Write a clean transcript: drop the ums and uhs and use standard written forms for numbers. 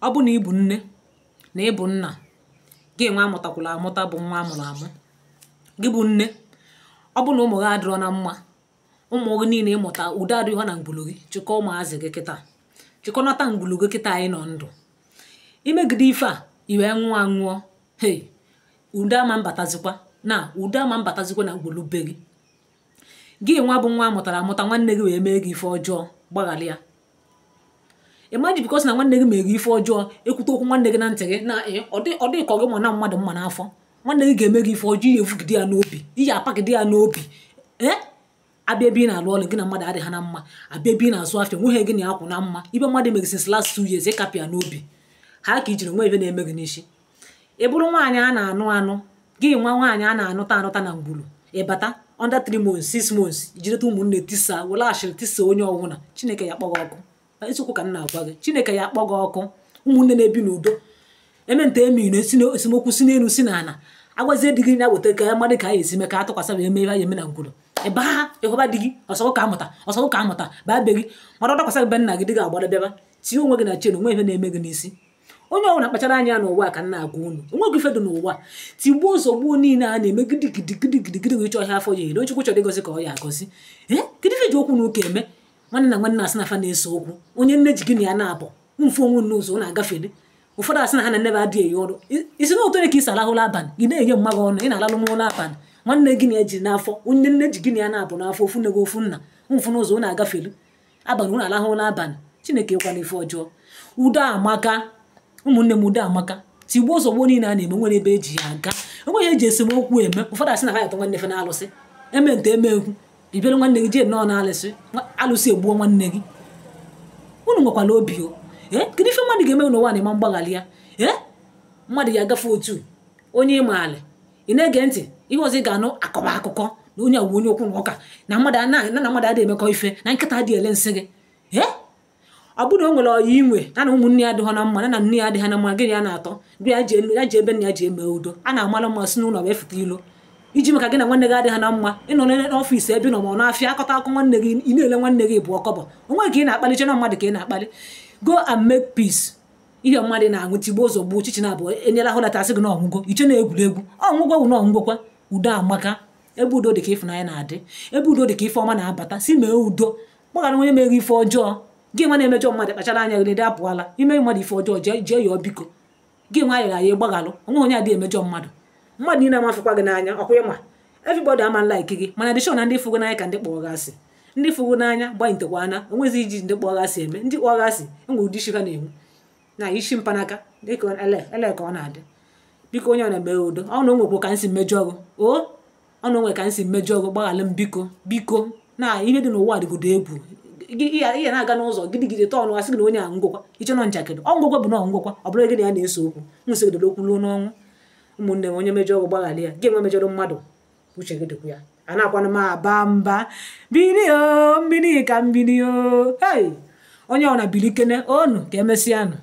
ọ bụ na ịbụ nne na ịbụ nna gị nwa amụtakwala amụta bụ nwa amụrụ amụ gị bụ nne ọ bụ na ụmụ gị adịrọ na mma ụmụ gị niile ịmụta ụdị adịghị ha na ngwulu gị chịkọ ụmụazị gị kịta chịkọnata ngwulu gị kịta anyị nọ ndụ imegide ife a iwe nwụọ anwụọ hei ude ama mbatazikwa na ude ama mbatazikwa na ngwulu be gị nwa bụ nwa amụtara amụta nwanne gị wee mee gị ife ọjọọ gbaghalị ya ịmaji bikos na nwanne gị mere gị ife ọjọọ ekwute okwu nwanne gị na ntị gị na ọ dị ka gị ma na mmadụ mma n'afọ nwanne gị ga-eme gị ife ọjọọ ihe evugide ya n'obi ihe apagide ya n'obi abịa ebe ị na-alụ ọrụ gị na mmadụ adịghị na mma abịa ebe ị na-azụ afịa nweghị gị na akwụ na mma ibe mmadụ emegị since last 2 years ịkapị ya n'obi ha ka ijiri nwe ebe na-eme gị n'isi ị bụrụ nwaanyị a na-anụ anụ gị nwa nwaanyị a na-anụta anụta na ngwulu ịbata under 3 months 6 months ijirịta ụmụnne tisa were ashịrị tisa onye ọwụna Chineke ya kpọgọ ọkụ isiokwu ka m na-agwa gị Chineke ya kpọgọ ọkụ ụmụnne na-ebi n'udo emente emiri esemokwu si n'elu si n'ala agwazie di gị ya weta ka ya mmadụ ka a esi mee ka atụkwasị wee mee ya eme na ngwulu ebe ha ịhụba di gị ọsọgụ ka amụta baa be gị mara ọ dakwasị be nna gị dị gị agbada bịaba tinye onwe gị na chen onwe ihe na-eme gị n'isi onye ọbụla kpachara anya n'ụwa ka nna agwa unu onweghị ife dị n'ụwa tigbuo ozugbo niile a na-eme gidigidigidi ịchọ ọhịa afọ ya eri Chukwu chọrọ ịgọzi ka ọ ya agọzi kedu ife ji okwu na ụka eme nwanne na nwanne asị na afa na-ese okwu onye nne ji gị na ya na-abụ mfu onwe n'ụzọ ọ na-agafere ụfọdụ asị na ha na nne adịghị eyi ọrụ isi na ụtọ ka isi alahụla abalị ị na-enye mma gị ọnụ ị na-alalụ n'ụlọ abalị nwanne gị na eji n'afọ onye nne ji gị na ya na-abụ n'afọ ofu nne gị ofu nna mfu n'ụzọ ọ na-agafere abalị ọ na-alahụ ụlọ abalị Chineke ekwana ife ọjọọ udo amaka ụmụnne m udo amaka tigbuo ozugbo niile a na-eme nwere ebe eji ya aga enweghị eji esemokwu eme ụfọdụ asị na ha yatọ nwanne fe na alụsị eme nte eme ekwu ibere nwanne gị jee nọọ na alụsị egbuo nwanne gị unu nwekwala obi o kedu ife mmadụ ga-eme n'ụwa na ịma mgbaghalị ya mmadụ ya agafe otu onye ịmaalị ị na-ege ntị ihe ọzọ ị ga-anụ akọba akụkọ na onye agwa onye okwu na ụka na mmadụ adịghị emekọ ife na nkịta adịghị ele nsị gị ọ bụrụ na o nwere ọya inwe na ụmụnne ya adịghị na mma na nne ya adịghị na mma gị ya na-atọ gị ya ji ebe nna ya ji eme udo a na-amala mma si n'ụlọ wee fụta ilo iji maka gị na nwanne gị adịghị na mma ịnọ n'ọfịs ebe nọ ma ọ na-afịa akọta akụ nwanne gị ị na-ele nwanne gị bụ ọkọbọ onwe ka ị na-akpali chena mmadụ ka ị na-akpali go and make peace ihe mmadụ na-aṅụ tigbuo ozugbo chichi na abụọ enyela hụlata asị gị na ọṅụgo iche na egwuregwu ọṅụgwọ wụ na ọṅụgwọkwa udo amaka ebe udo dị ka ịfụnanya na-adị ebe udo dị ka ife ọma na-abata si mee udo gbaghara onye mere ife ọjọọ gị nwa na-emejọ mmadụ kpachara anya gị apụala ime mmadụ ife ọjọọ jee yọọ biko gị nwa yara ya gbaghalụ onwe onye adịghị emejọ mmadụ niile amafekwa gị n'anya ọkwa ịma everybody ama like gị mana dịshọ na ndị fụgo n'anya ka ndị kpọrọ gị asị ndị fụgo n'anya gbanyitekwa ana onwezi iji ndị kpọrọ asị eme ndị kpọrọ asị enwere ụdị isi ha na-enwe na isi mpanaka dịka ele ka ọ na-adị biko onye ọ na-eme udo ọ na onwekwo ka nsi mmejọ gị ọ na onwe ka nsi mmejọ gị gbaghalụ m biko na ihe dị n'ụwa dịgodo egwu ihe na-aga n'ụzọ gidigide tọọnụ asị gị na onye a ngwụkwa iche nọ njakịrị ngwụkwa bụ na ọngwụkwa ọ bụrụ gị na ya na-eso okwu nwụsịgidere okwu ruo n'ọnwụ ụmụnne m onye mejọ ọgwụ gbaghalị ya gị enwe mejọrọ mmadụ uche gị dịkwa ya a na-akwanụ m aba mba mbili ka mbili hei onye ọ na bili kene onu ka emesịanụ